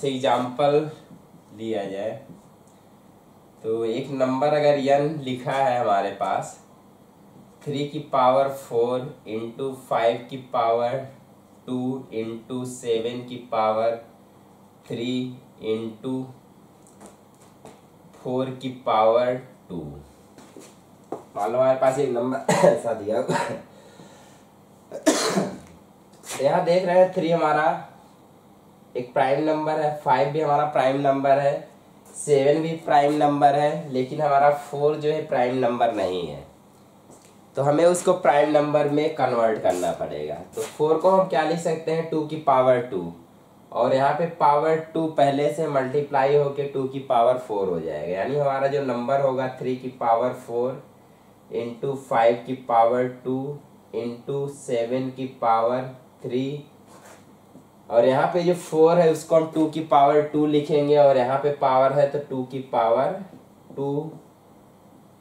जैसे एग्जाम्पल लिया जाए तो एक नंबर अगर n लिखा है हमारे पास 3 की पावर 4 इंटू 5 की पावर 2 इंटू 7 की पावर 3 इंटू 4 की पावर 2। मान लो हमारे पास एक नंबर ऐसा दिया यहाँ देख रहे हैं 3 हमारा एक प्राइम नंबर है, 5 भी हमारा प्राइम नंबर है, 7 भी प्राइम नंबर है, लेकिन हमारा 4 जो है प्राइम नंबर नहीं है। तो हमें उसको प्राइम नंबर में कन्वर्ट करना पड़ेगा। तो 4 को हम क्या लिख सकते हैं 2 की पावर 2, और यहाँ पे पावर 2 पहले से मल्टीप्लाई होके 2 की पावर 4 हो जाएगा। यानी हमारा जो नंबर होगा 3 की पावर 4 इंटू 5 की पावर 2 इंटू 7 की पावर 3, और यहाँ पे जो 4 है उसको हम 2 की पावर 2 लिखेंगे, और यहाँ पे पावर है तो 2 की पावर 2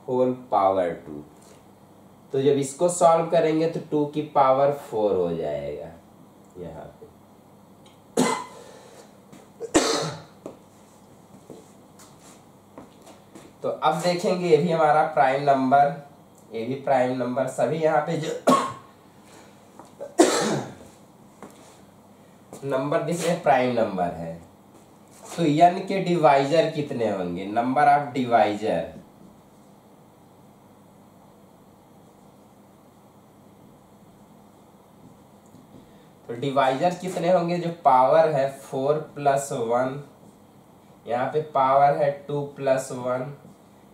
होल पावर 2। तो जब इसको सॉल्व करेंगे तो 2 की पावर 4 हो जाएगा यहाँ पे। तो अब देखेंगे ये भी हमारा प्राइम नंबर, ये भी प्राइम नंबर, सभी यहाँ पे जो नंबर दिख रहे प्राइम नंबर है। तो n के डिवाइजर कितने होंगे, नंबर ऑफ डिवाइजर। तो डिवाइजर कितने होंगे, जो पावर है 4 प्लस 1, यहाँ पे पावर है 2 प्लस 1,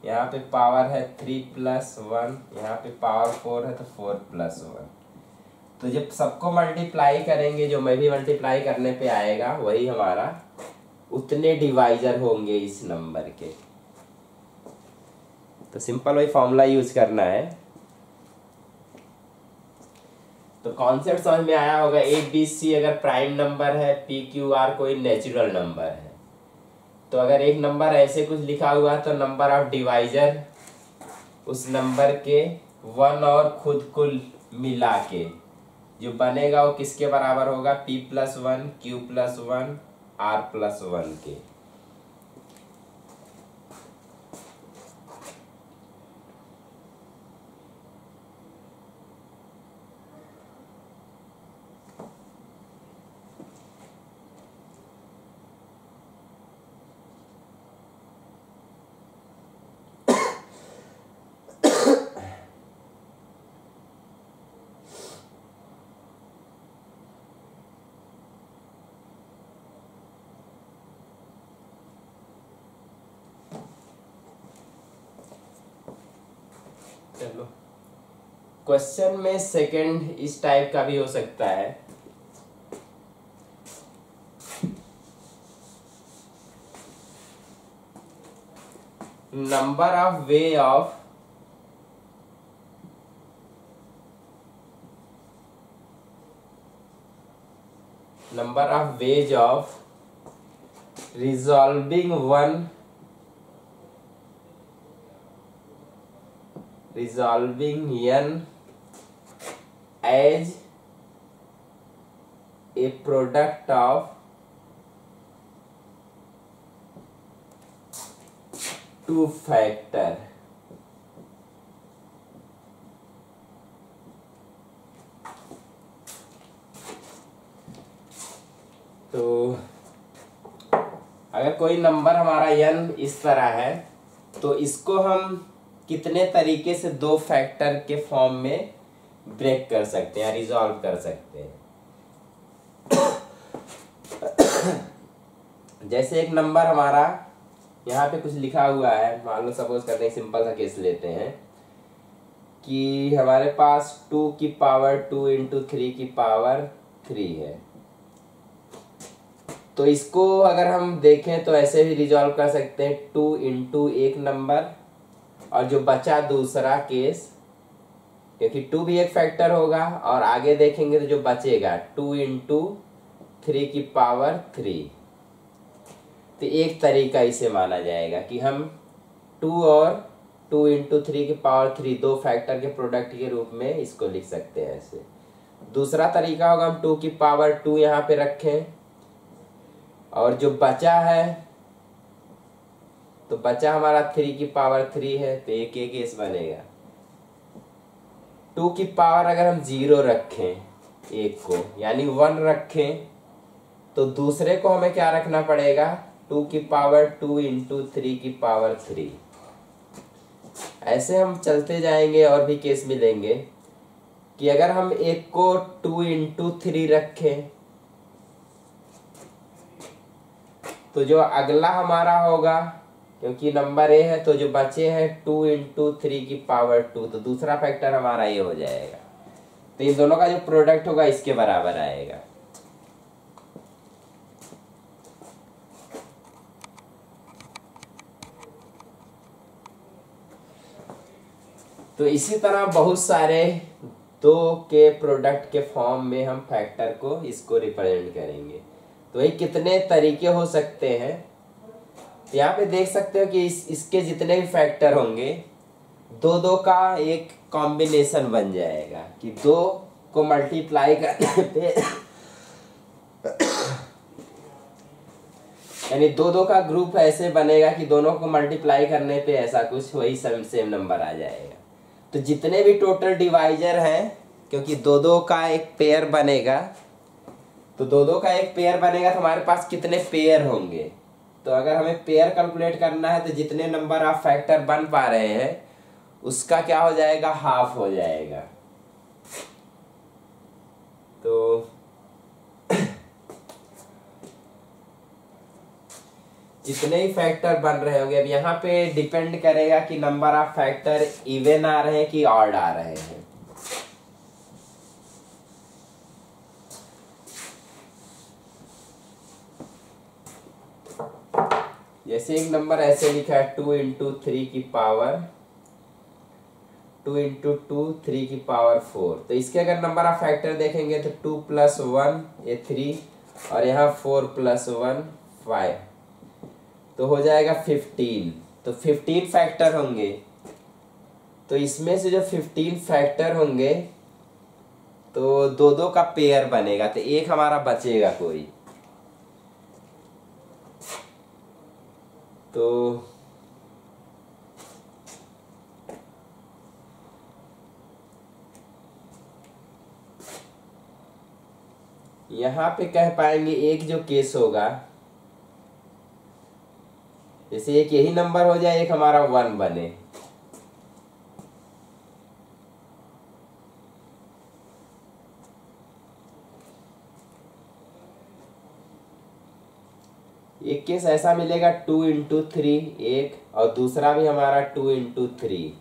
यहाँ पे पावर है 3 प्लस 1, यहाँ पे पावर 4 है तो 4 प्लस 1। तो जब सबको मल्टीप्लाई करेंगे, जो मैं भी मल्टीप्लाई करने पे आएगा वही हमारा उतने डिवाइजर होंगे इस नंबर के। तो सिंपल वही फॉर्मूला यूज करना है। तो कॉन्सेप्ट समझ में आया होगा। ABC अगर प्राइम नंबर है, PQR कोई नेचुरल नंबर है, तो अगर एक नंबर ऐसे कुछ लिखा हुआ है तो नंबर ऑफ डिवाइजर उस नंबर के 1 और खुद को मिला के जो बनेगा वो किसके बराबर होगा, P+1 Q+1 R+1 के। चलो क्वेश्चन में सेकंड इस टाइप का भी हो सकता है। Number of way of ways of resolving n as a product of two factor। तो अगर कोई नंबर हमारा n इस तरह है तो इसको हम कितने तरीके से दो फैक्टर के फॉर्म में ब्रेक कर सकते हैं, रिजॉल्व कर सकते हैं। जैसे एक नंबर हमारा यहाँ पे कुछ लिखा हुआ है, मान लो सपोज करते हैं, सिंपल सा केस लेते हैं कि हमारे पास 2 की पावर 2 इंटू 3 की पावर 3 है। तो इसको अगर हम देखें तो ऐसे भी रिजॉल्व कर सकते हैं, 2 इंटू एक नंबर और जो बचा दूसरा केस, क्योंकि 2 भी एक फैक्टर होगा, और आगे देखेंगे तो जो बचेगा 2 इंटू 3 की पावर 3। तो एक तरीका इसे माना जाएगा कि हम 2 और 2 इंटू 3 की पावर 3 दो फैक्टर के प्रोडक्ट के रूप में इसको लिख सकते हैं ऐसे। दूसरा तरीका होगा हम 2 की पावर 2 यहाँ पे रखें और जो बचा है तो बचा हमारा 3 की पावर 3 है, तो एक एक केस बनेगा। 2 की पावर अगर हम 0 रखें एक को, यानी 1 रखें, तो दूसरे को हमें क्या रखना पड़ेगा, 2 की पावर 2 इंटू 3 की पावर 3। ऐसे हम चलते जाएंगे और भी केस मिलेंगे कि अगर हम एक को 2 इंटू 3 रखें तो जो अगला हमारा होगा, क्योंकि नंबर ए है तो जो बचे हैं 2 इंटू 3 की पावर 2, तो दूसरा फैक्टर हमारा ये हो जाएगा। तो इन दोनों का जो प्रोडक्ट होगा इसके बराबर आएगा। तो इसी तरह बहुत सारे 2 के प्रोडक्ट के फॉर्म में हम फैक्टर को इसको रिप्रेजेंट करेंगे। तो ये कितने तरीके हो सकते हैं, यहाँ पे देख सकते हो कि इसके जितने भी फैक्टर होंगे 2 का एक कॉम्बिनेशन बन जाएगा कि 2 को मल्टीप्लाई करने पे यानी 2 का ग्रुप ऐसे बनेगा कि दोनों को मल्टीप्लाई करने पे ऐसा कुछ वही सेम नंबर आ जाएगा। तो जितने भी टोटल डिवाइजर हैं, क्योंकि 2 का एक पेयर बनेगा, तो 2 का एक पेयर बनेगा तो हमारे पास कितने पेयर होंगे। तो अगर हमें पेयर कैलकुलेट करना है तो जितने नंबर ऑफ फैक्टर बन पा रहे हैं उसका क्या हो जाएगा, हाफ हो जाएगा। तो जितने ही फैक्टर बन रहे होंगे, अब यहाँ पे डिपेंड करेगा कि नंबर ऑफ फैक्टर इवन आ रहे हैं कि ऑड आ रहे हैं। जैसे एक नंबर ऐसे लिखा है 2 इंटू 3 की पावर 2 इंटू 2 3 की पावर 4, तो इसके अगर नंबर ऑफ फैक्टर देखेंगे तो 2 प्लस 1 ये 3 और यहाँ 4 प्लस 1 5, तो हो जाएगा 15। तो 15 फैक्टर होंगे। तो इसमें से जो 15 फैक्टर होंगे तो 2 का पेयर बनेगा, तो एक हमारा बचेगा कोई। तो यहाँ पे कह पाएंगे एक जो केस होगा, जैसे एक यही नंबर हो जाए, एक हमारा 1 बने, एक केस ऐसा मिलेगा 2 इंटू 3 एक, और दूसरा भी हमारा 2 इंटू 3,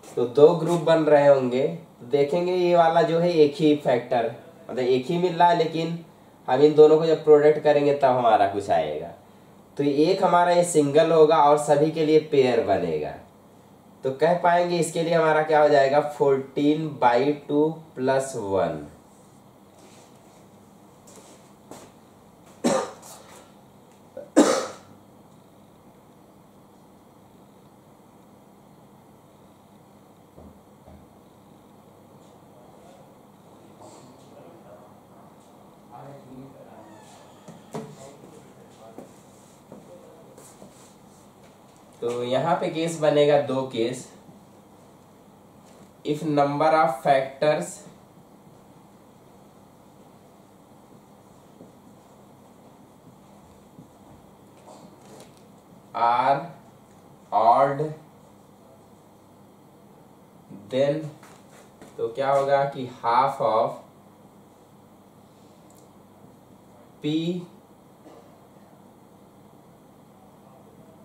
तो 2 ग्रुप बन रहे होंगे। तो देखेंगे ये वाला जो है एक ही फैक्टर, मतलब एक ही मिल रहा है, लेकिन हम इन दोनों को जब प्रोडक्ट करेंगे तब हमारा कुछ आएगा। तो एक हमारा ये सिंगल होगा और सभी के लिए पेयर बनेगा। तो कह पाएंगे इसके लिए हमारा क्या हो जाएगा, 14/2 प्लस 1। तो यहाँ पे केस बनेगा 2 case. If number of factors are odd then, तो क्या होगा कि half of P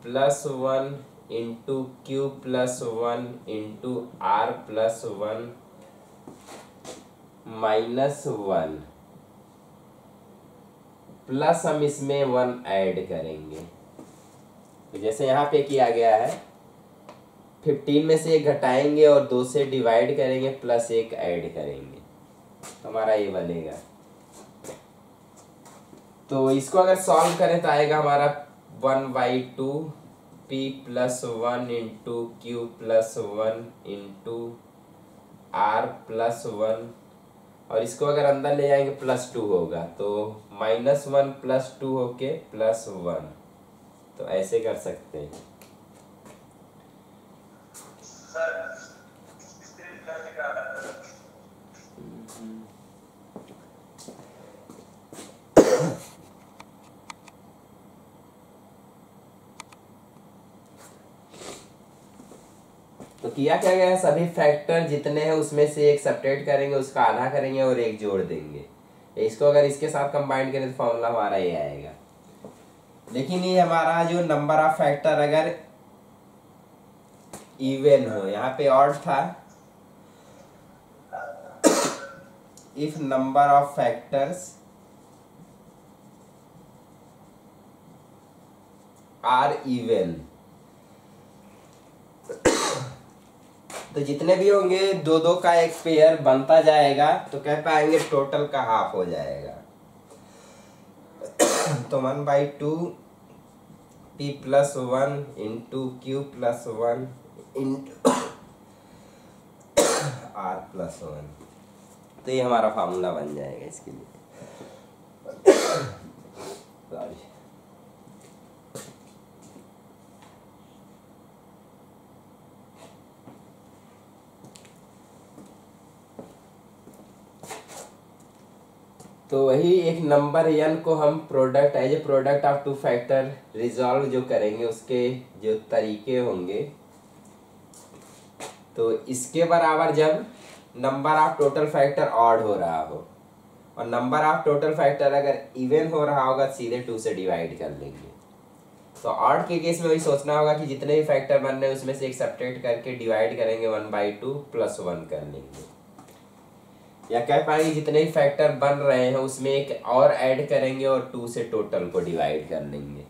plus 1 into Q plus 1 into R plus 1 minus 1, plus हम इसमें 1 ऐड करेंगे। तो जैसे यहाँ पे किया गया है, 15 में से 1 घटाएंगे और 2 से डिवाइड करेंगे, प्लस 1 ऐड करेंगे, तो हमारा ये बनेगा। तो इसको अगर सॉल्व करें तो आएगा हमारा 1/2 P plus 1 into Q plus 1 into R plus 1 और इसको अगर अंदर ले जाएंगे +2 होगा, तो -1 +2 होके +1, तो ऐसे कर सकते हैं। तो किया क्या गया, सभी फैक्टर जितने हैं उसमें से एक सब्ट्रैक्ट करेंगे, उसका आधा करेंगे और एक जोड़ देंगे। इसको अगर इसके साथ कंबाइन करें तो फॉर्मूला हमारा ये आएगा। लेकिन ये हमारा जो नंबर ऑफ फैक्टर अगर इवन हो, यहाँ पे ऑड था, if number of factors are even, तो जितने भी होंगे दो दो का एक पेयर बनता जाएगा, तो कह पाएंगे टोटल का हाफ हो जाएगा। तो 1/2 p + 1 into q + 1 into r + 1, तो ये हमारा फार्मूला बन जाएगा इसके लिए। सॉरी, तो वही एक नंबर n को हम product as a product of two factor resolve जो करेंगे, उसके जो तरीके होंगे, तो इसके बराबर जब number of total factor odd हो रहा हो और नंबर ऑफ टोटल फैक्टर अगर इवन हो रहा होगा, सीधे 2 से डिवाइड कर लेंगे। तो ऑड के केस में वही सोचना होगा कि जितने भी फैक्टर बन रहे हैं उसमें से एक सब्ट्रैक्ट करके डिवाइड करेंगे, 1/2 + 1 कर लेंगे। या कह पाएंगे जितने भी फैक्टर बन रहे हैं उसमें एक और ऐड करेंगे और 2 से टोटल को डिवाइड कर लेंगे।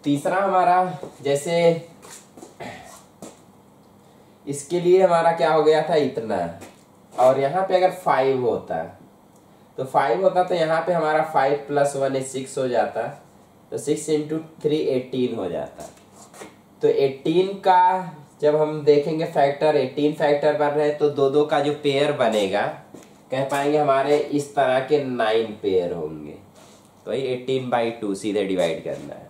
तीसरा हमारा, जैसे इसके लिए हमारा क्या हो गया था इतना, और यहाँ पे अगर 5 होता तो 5 होता तो यहाँ पे हमारा 5 + 1 is 6 हो जाता, तो 6 × 3 18 हो जाता। तो 18 का जब हम देखेंगे फैक्टर, 18 फैक्टर बन रहे हैं, तो दो दो का जो पेयर बनेगा, कह पाएंगे हमारे इस तरह के 9 पेयर होंगे। तो वही 18/2 सीधे डिवाइड करना है।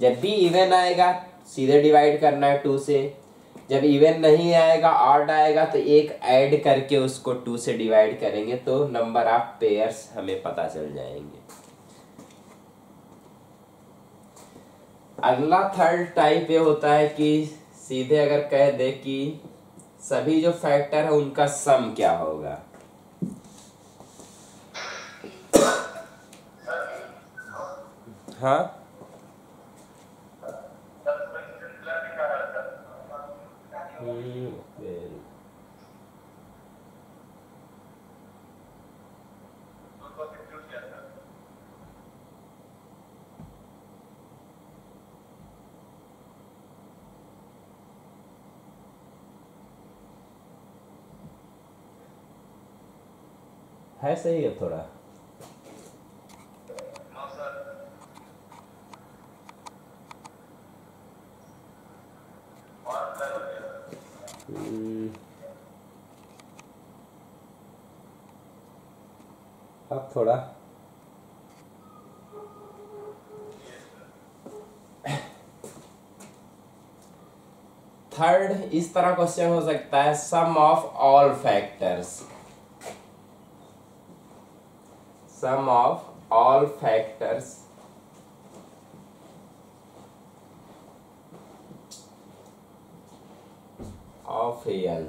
जब भी इवन आएगा सीधे डिवाइड करना है 2 से, जब इवन नहीं आएगा ऑड आएगा तो एक ऐड करके उसको 2 से डिवाइड करेंगे, तो नंबर ऑफ पेयर्स हमें पता चल जाएंगे। अगला थर्ड टाइप ये होता है कि सीधे अगर कह दे कि सभी जो फैक्टर है उनका सम क्या होगा। हाँ, है सही है थोड़ा। अब थोड़ा थर्ड इस तरह क्वेश्चन हो सकता है, sum of all factors, sum of all factors of n,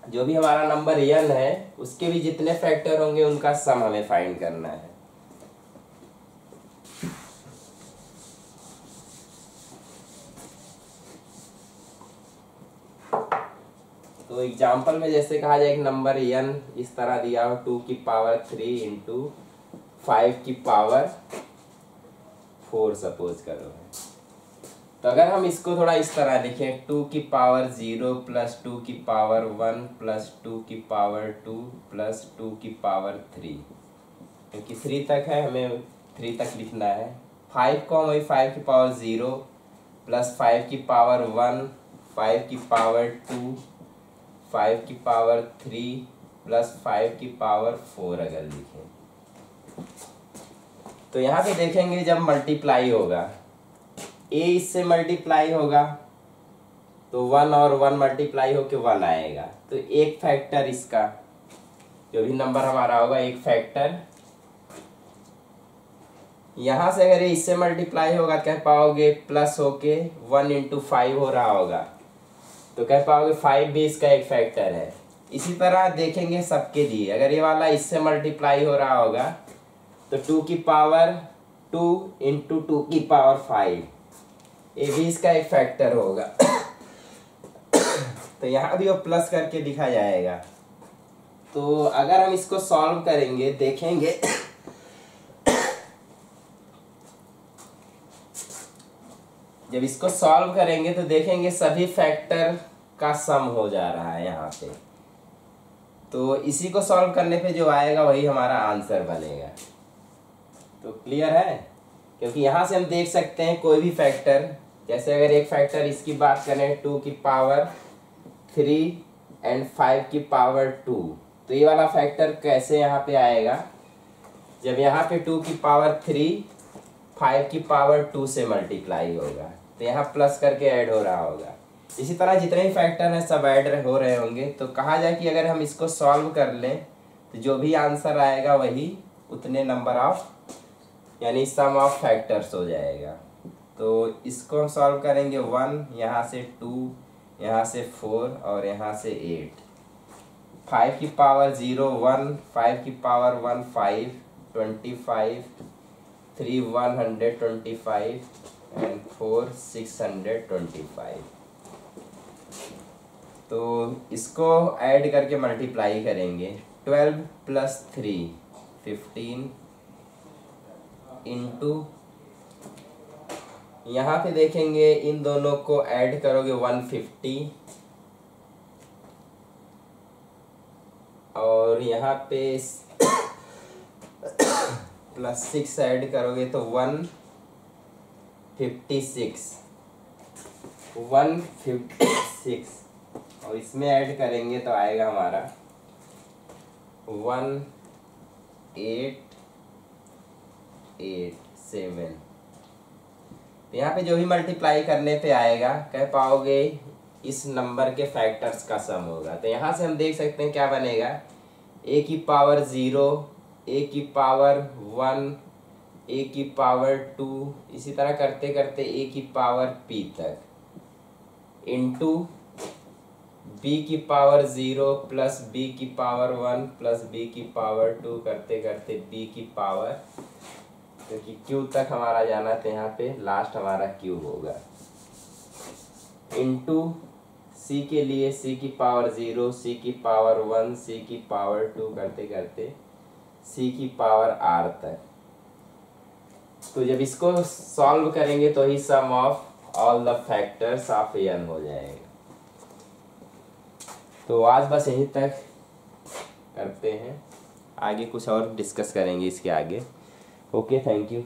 जो भी हमारा नंबर n है उसके भी जितने फैक्टर होंगे उनका सम हमें फाइंड करना है। तो एग्जाम्पल में जैसे कहा जाए एक नंबर n इस तरह दिया हो 2⁵ इंटू 5⁴ सपोज करो। तो अगर हम इसको थोड़ा इस तरह लिखें 2⁵ + 2⁵1 + 2⁵2 + 2⁵3, क्योंकि 3 तक है हमें 3 तक लिखना है। 5 को वही 5⁵ + 5⁴ 5 की पावर 2, 5 की पावर 3 प्लस 5 की पावर 4 अगर लिखें तो यहाँ पे देखेंगे जब मल्टीप्लाई होगा a इससे मल्टीप्लाई होगा तो 1 और 1 मल्टीप्लाई होके 1 आएगा। तो एक फैक्टर इसका जो भी नंबर हमारा होगा एक फैक्टर, यहाँ से अगर ये इससे मल्टीप्लाई होगा कह पाओगे प्लस होके 1 इंटू 5 हो रहा होगा तो कह पाओगे 5 भी इसका एक फैक्टर है। इसी तरह देखेंगे सबके लिए, अगर ये वाला इससे मल्टीप्लाई हो रहा होगा तो 2 की पावर 2 इंटू 2 की पावर 5 ये भी इसका एक फैक्टर होगा। तो यहाँ भी वो प्लस करके दिखा जाएगा। तो अगर हम इसको सॉल्व करेंगे देखेंगे जब इसको सॉल्व करेंगे तो देखेंगे सभी फैक्टर का सम हो जा रहा है यहाँ पे। तो इसी को सॉल्व करने पे जो आएगा वही हमारा आंसर बनेगा। तो क्लियर है, क्योंकि यहाँ से हम देख सकते हैं कोई भी फैक्टर, जैसे अगर एक फैक्टर इसकी बात करें 2 की पावर 3 एंड 5 की पावर 2 तो ये वाला फैक्टर कैसे यहाँ पे आएगा, जब यहाँ पे 2 की पावर 3 5 की पावर 2 से मल्टीप्लाई होगा तो यहाँ प्लस करके ऐड हो रहा होगा। इसी तरह जितने भी फैक्टर हैं सब ऐड हो रहे होंगे। तो कहा जाए कि अगर हम इसको सॉल्व कर लें तो जो भी आंसर आएगा वही उतने नंबर ऑफ यानी सम ऑफ फैक्टर्स हो जाएगा। तो इसको हम सॉल्व करेंगे 1, यहाँ से 2, यहाँ से 4 और यहाँ से 8। 5 की पावर 0 1, 5 की पावर 1 5, 25, 3 125 एंड 4 625। तो इसको ऐड करके मल्टीप्लाई करेंगे 12 प्लस 3 15 इंटू यहाँ पे देखेंगे इन दोनों को ऐड करोगे 150 और यहाँ पे प्लस 6 ऐड करोगे तो 156 और इसमें ऐड करेंगे तो आएगा हमारा 1887। यहाँ पे जो भी मल्टीप्लाई करने पे आएगा कह पाओगे इस नंबर के फैक्टर्स का सम होगा। तो यहाँ से हम देख सकते हैं क्या बनेगा, a की पावर 0, a की पावर 1, a की पावर 2, इसी तरह करते करते a की पावर p तक इंटू b की पावर 0 प्लस b की पावर 1 प्लस b की पावर 2 करते करते b की पावर, क्योंकि q तक हमारा जाना तो यहाँ पे लास्ट हमारा q होगा, इंटू c के लिए c की पावर 0, c की पावर 1, c की पावर 2 करते करते c की पावर r तक। तो जब इसको सॉल्व करेंगे तो ही sum of all the factors of n हो जाएगा। तो आज बस यहीं तक करते हैं, आगे कुछ और डिस्कस करेंगे इसके आगे। Okay, thank you.